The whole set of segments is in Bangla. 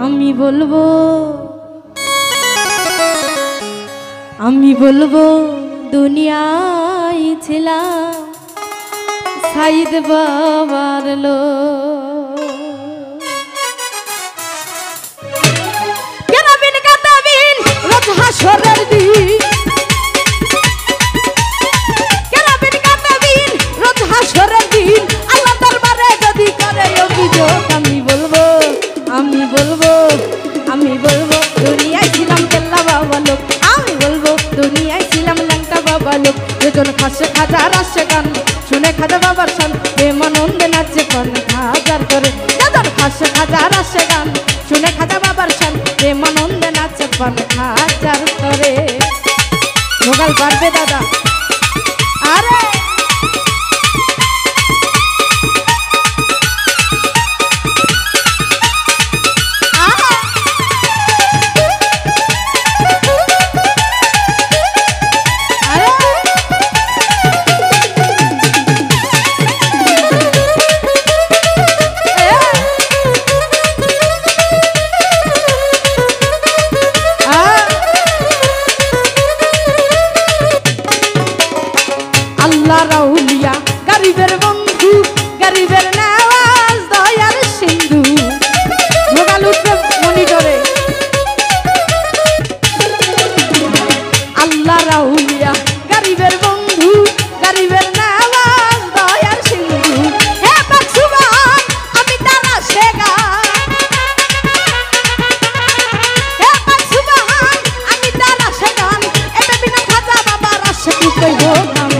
আমি বলবো আমি বলবো দুনিয়ায় ছিলাম সাইদ বাবার লোক কেনাবিন কাতাবিন রোজ হাসরের দিন কেনাবিন কাতাবিন রোজ হাসরের দিন আল্লাহ দরবারে যদি করে অভিযোগ আমি বলবো দুনিয়ায় ছিলাম কেল্লা বাবা লোক আমি বলবো দুনিয়ায় ছিলাম ল্যাংটা বাবা লোক যেজন খাসে খাজা রাসে গান শুনে খাজা বাবার শান প্রেমানন্দে নাচে কোন হাজার করে যেজন খাসে খাজা রাসে গান শুনে খাজা বাবার শান প্রেমানন্দে নাচে কোন হাজার করে মোগাল পারবে দাদা আরে রাউলিয়া গরিবের বন্ধু গরিবের নওয়াজ দয়ার সিন্ধু মোবাইল উঠবে মনিটরে আল্লাহ রাউলিয়া গরিবের বন্ধু গরিবের নওয়াজ দয়ার সিন্ধু হে পাক সুবহান আমি তারা শেগা হে পাক সুবহান আমি তারা শেগান এবে বিনা খাজা বাবা রাশে কুকই হোক আমি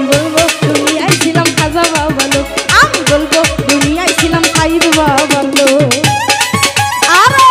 বলবো দুনিয়ায় ছিলাম খাজা বাবা লোক আমি বলবো দুনিয়ায় ছিলাম সাইদ বাবা লোক আরে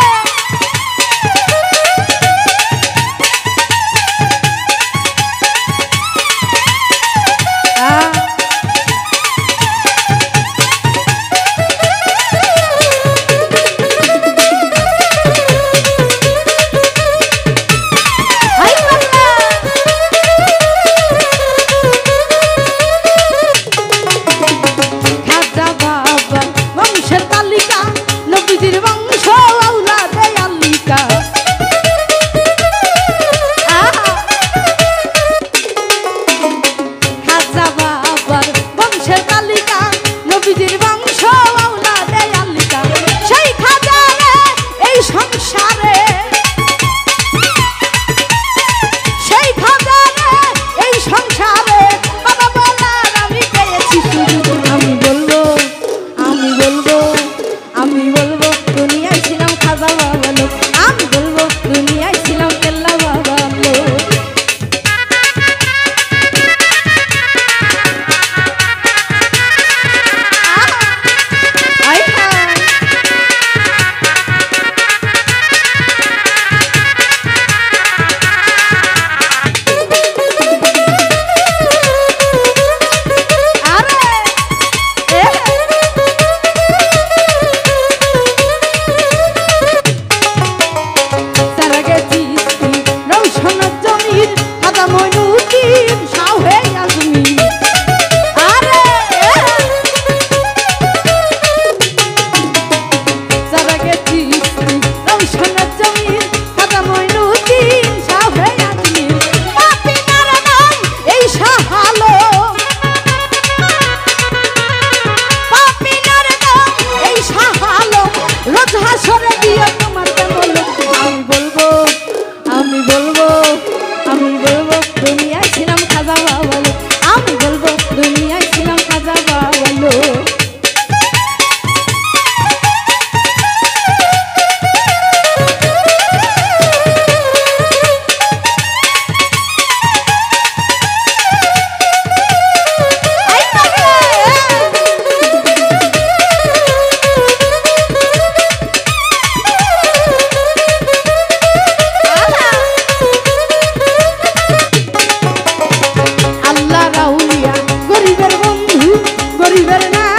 গরিবের না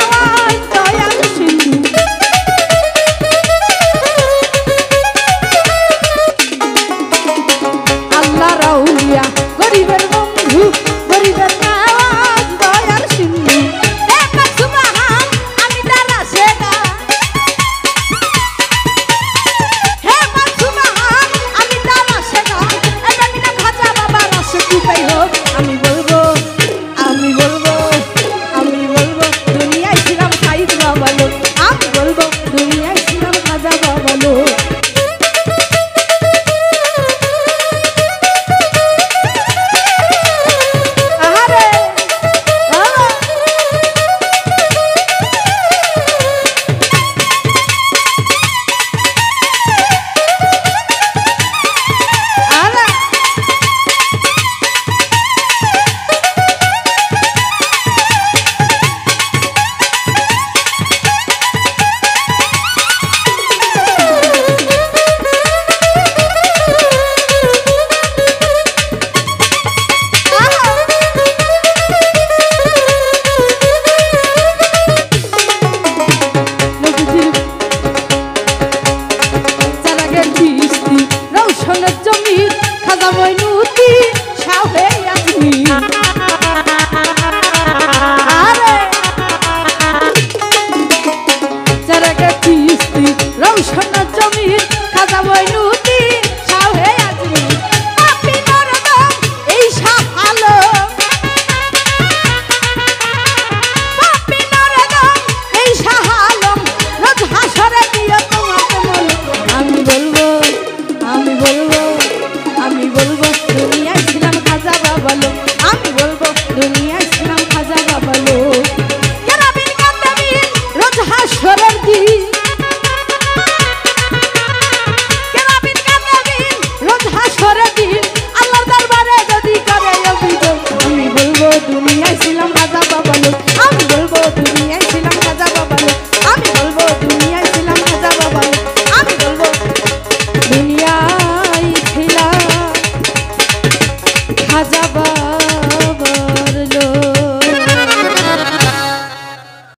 করে দিন আল্লাহর দরবারে যদি করে অভিযোগ আমি বলবো দুনিয়ায় ছিলাম রাজা বাবা লোক আমি বলবো দুনিয়ায়